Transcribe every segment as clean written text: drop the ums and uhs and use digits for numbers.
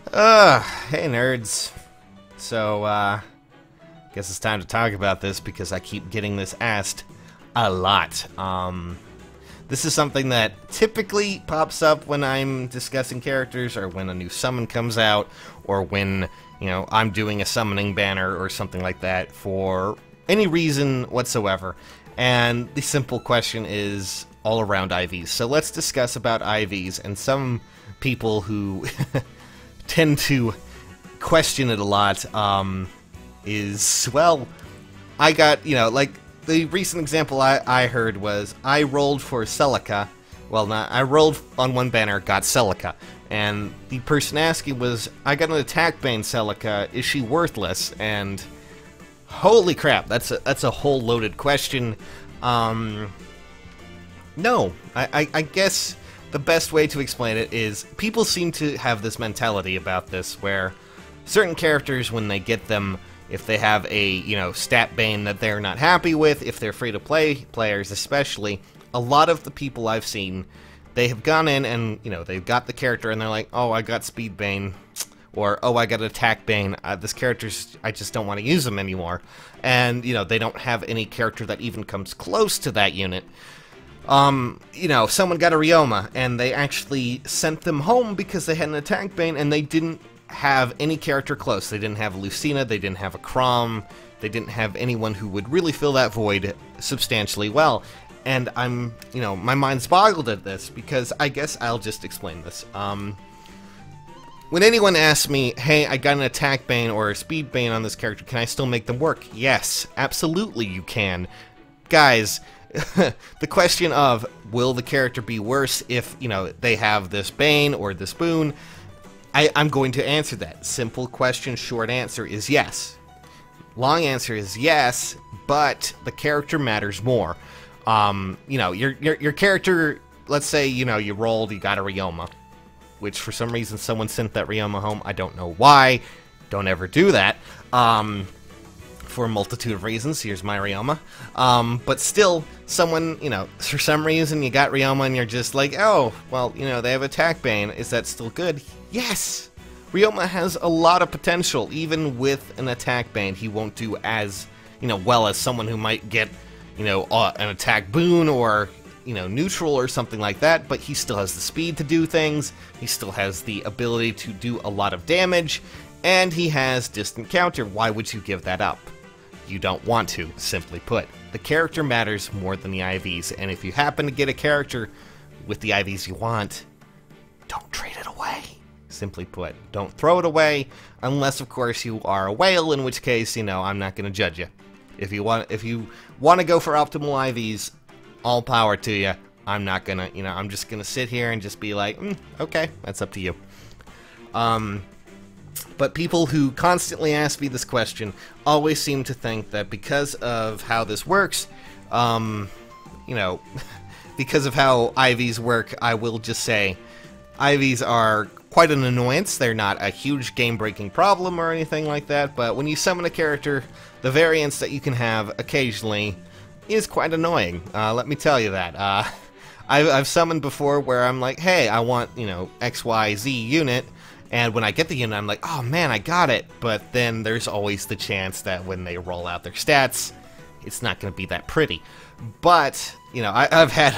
Hey nerds. So, guess it's time to talk about this because I keep getting this asked a lot. This is something that typically pops up when I'm discussing characters, or when a new summon comes out, or when, I'm doing a summoning banner or something like that for any reason whatsoever. And the simple question is all around IVs. So let's discuss about IVs and some people who tend to question it a lot, well, I got, like, the recent example I heard was, I rolled for Celica, I rolled on one banner, got Celica, and the person asking was, I got an attack bane Celica, is she worthless? And holy crap, that's a whole loaded question. No, I guess the best way to explain it is, people seem to have this mentality about this, where certain characters, when they get them, if they have a, stat bane that they're not happy with, if they're free-to-play players especially, a lot of the people I've seen, they have gone in and, they've got the character and they're like, oh, I got speed bane, or, oh, I got attack bane, this character's, I just don't want to use them anymore. And, they don't have any character that even comes close to that unit. Someone got a Ryoma, and they actually sent them home because they had an attack bane, and they didn't have any character close. They didn't have Lucina, they didn't have a Crom, they didn't have anyone who would really fill that void substantially well. And I'm, my mind's boggled at this, because I guess I'll just explain this. When anyone asks me, hey, I got an attack bane or a speed bane on this character, can I still make them work? Yes, absolutely you can. Guys, the question of, will the character be worse if, they have this bane or this boon? I'm going to answer that. Simple question, short answer is yes. Long answer is yes, but the character matters more. Your character, let's say, you rolled, you got a Ryoma, which for some reason someone sent that Ryoma home. I don't know why. Don't ever do that. For a multitude of reasons. Here's my Ryoma. But still, someone, for some reason you got Ryoma and you're just like, oh, well, they have attack bane. Is that still good? Yes! Ryoma has a lot of potential. Even with an attack bane, he won't do as, well as someone who might get, an attack boon or, neutral or something like that, but he still has the speed to do things, he still has the ability to do a lot of damage, and he has distant counter. Why would you give that up? You don't want to, simply put. The character matters more than the IVs, and if you happen to get a character with the IVs you want, don't trade it away. Simply put, don't throw it away, unless of course you are a whale, in which case, I'm not going to judge you. If you want to go for optimal IVs, all power to you. I'm not gonna, I'm just gonna sit here and just be like, okay, that's up to you. But people who constantly ask me this question always seem to think that because of how this works, because of how IVs work, I will just say IVs are quite an annoyance. They're not a huge game-breaking problem or anything like that, but when you summon a character, the variance that you can have occasionally is quite annoying. Let me tell you that. I've summoned before where I'm like, hey, I want, XYZ unit, and when I get the unit, I'm like, oh man, I got it. But then there's always the chance that when they roll out their stats, it's not going to be that pretty. But, I've had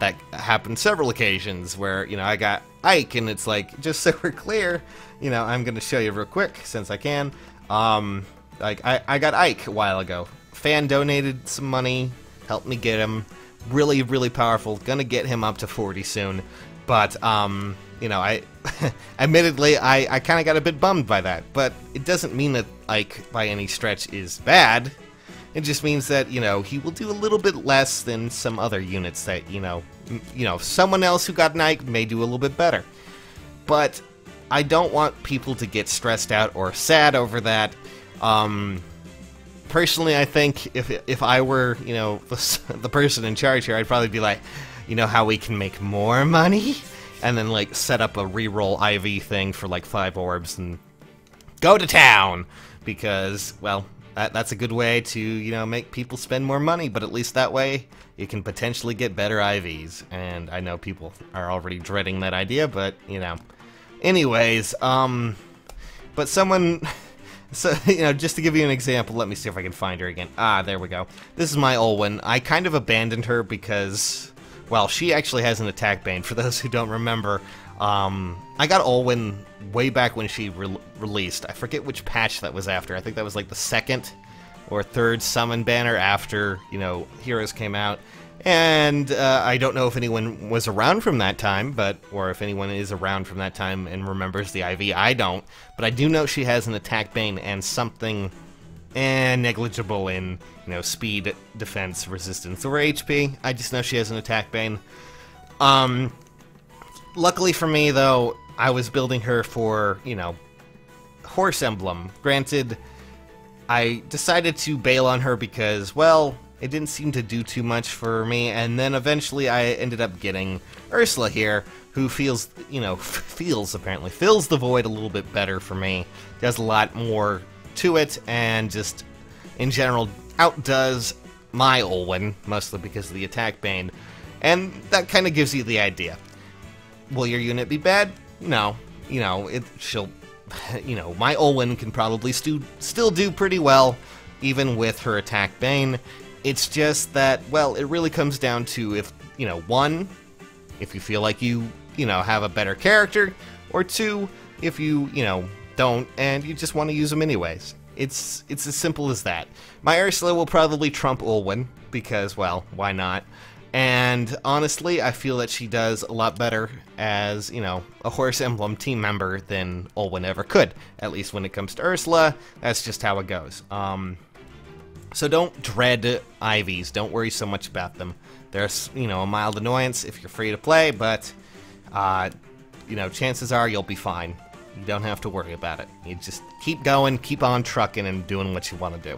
that happen several occasions where, I got Ike, and it's like, just so we're clear, I'm going to show you real quick, since I can. I got Ike a while ago. Fan donated some money, helped me get him. Really, really powerful. Gonna get him up to 40 soon. But, I admittedly, I kind of got a bit bummed by that. But it doesn't mean that Ike, by any stretch, is bad. It just means that, he will do a little bit less than some other units that, someone else who got an Ike may do a little bit better. But I don't want people to get stressed out or sad over that. Personally, I think if I were, the person in charge here, I'd probably be like, how we can make more money? And then, like, set up a reroll IV thing for, like, 5 orbs and go to town! Because, well, that's a good way to, make people spend more money, but at least that way you can potentially get better IVs. And I know people are already dreading that idea, but, Anyways, But someone... So, just to give you an example, let me see if I can find her again. Ah, there we go. This is my Olwen. I kind of abandoned her because, well, she actually has an attack bane, for those who don't remember. I got Olwen way back when she released. I forget which patch that was after. I think that was like the second or third summon banner after, Heroes came out. And I don't know if anyone was around from that time, or if anyone is around from that time and remembers the IV. I don't, but I do know she has an attack bane and something negligible in, speed, defense, resistance, or HP. I just know she has an attack bane. Luckily for me, though, I was building her for, Horse Emblem. Granted, I decided to bail on her because, well, it didn't seem to do too much for me, and then eventually I ended up getting Ursula here, who fills the void a little bit better for me, does a lot more to it, and just, in general, outdoes my Olwen, mostly because of the attack bane, and that kind of gives you the idea. Will your unit be bad? No. She'll, my Olwen can probably still do pretty well, even with her attack bane. It's just that, well, it really comes down to if, one, if you feel like you, have a better character, or two, if you, don't, and you just want to use them anyways. It's as simple as that. My Ursula will probably trump Olwen, because, well, why not? And honestly, I feel that she does a lot better as, a Horse Emblem team member than Olwen ever could. At least when it comes to Ursula, that's just how it goes. So don't dread IVs. Don't worry so much about them. There's, a mild annoyance if you're free to play, but, chances are you'll be fine. You don't have to worry about it. You just keep going, keep on trucking, and doing what you want to do.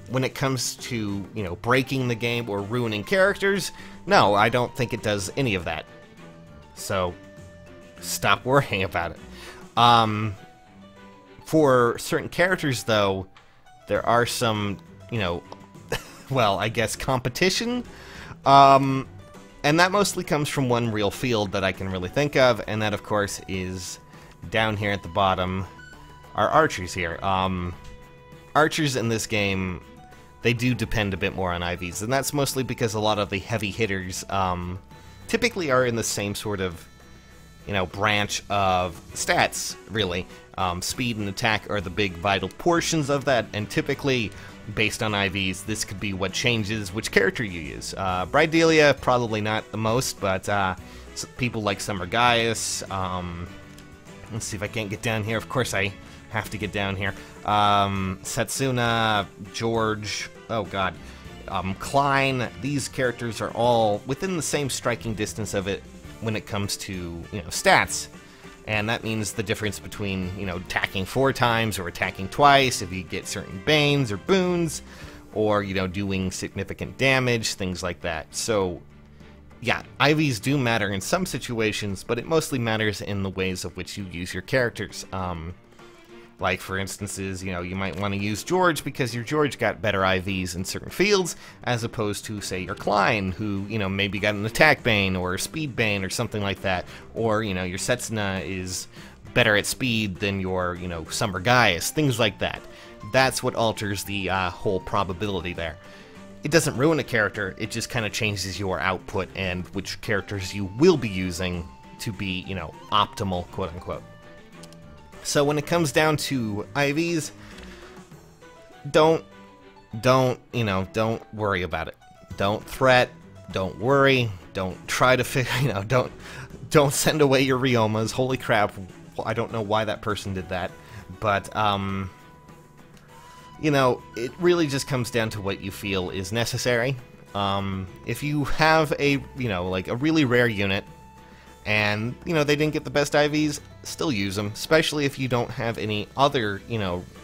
When it comes to, breaking the game or ruining characters, no, I don't think it does any of that. So, stop worrying about it. For certain characters, though, there are some, well, I guess competition, and that mostly comes from one real field that I can really think of, and that, of course, is down here at the bottom, are archers here. Archers in this game, they do depend a bit more on IVs, and that's mostly because a lot of the heavy hitters typically are in the same sort of, branch of stats, really. Speed and attack are the big vital portions of that, and typically, based on IVs, this could be what changes which character you use. Brydelia, probably not the most, but people like Summer Gaius, let's see if I can't get down here. Of course I have to get down here. Setsuna, George, oh god, Klein, these characters are all within the same striking distance of it when it comes to, stats. And that means the difference between, attacking 4 times or attacking twice, if you get certain banes or boons, or, doing significant damage, things like that. So, yeah, IVs do matter in some situations, but it mostly matters in the ways of which you use your characters. Like, for instances, you might want to use George because your George got better IVs in certain fields, as opposed to, say, your Klein, who, maybe got an attack bane or a speed bane or something like that. Or, your Setsuna is better at speed than your, Summer Gaius, things like that. That's what alters the whole probability there. It doesn't ruin a character, it just kind of changes your output and which characters you will be using to be, optimal, quote-unquote. So when it comes down to IVs, don't worry about it. Don't fret, don't worry, don't try to figure, don't send away your Ryomas. Holy crap, I don't know why that person did that. But, it really just comes down to what you feel is necessary. If you have a, like a really rare unit, and, they didn't get the best IVs, still use them, especially if you don't have any other,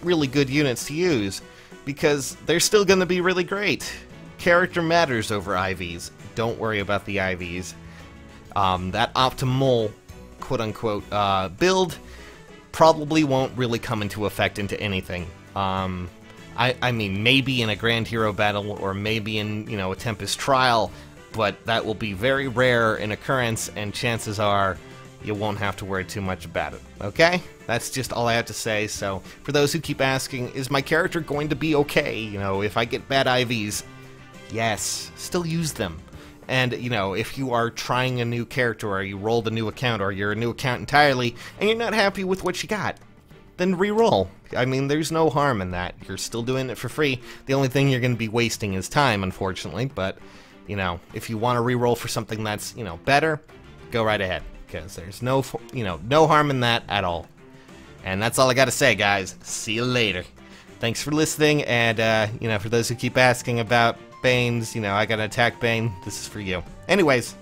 really good units to use, because they're still going to be really great. Character matters over IVs. Don't worry about the IVs. That optimal, quote-unquote, build probably won't really come into effect into anything. I mean, maybe in a Grand Hero battle, or maybe in, a Tempest Trial, but that will be very rare in occurrence, and chances are you won't have to worry too much about it, okay? That's just all I have to say. So for those who keep asking, is my character going to be okay, you know, if I get bad IVs? Yes, still use them. And, you know, if you are trying a new character, or you rolled a new account, or you're a new account entirely, and you're not happy with what you got, then re-roll. I mean, there's no harm in that. You're still doing it for free. The only thing you're going to be wasting is time, unfortunately, but, you know, if you want to re-roll for something that's, you know, better, go right ahead, because there's no, you know, no harm in that at all. And that's all I got to say, guys. See you later. Thanks for listening, and, you know, for those who keep asking about Banes, you know, I got an attack Bane, this is for you. Anyways,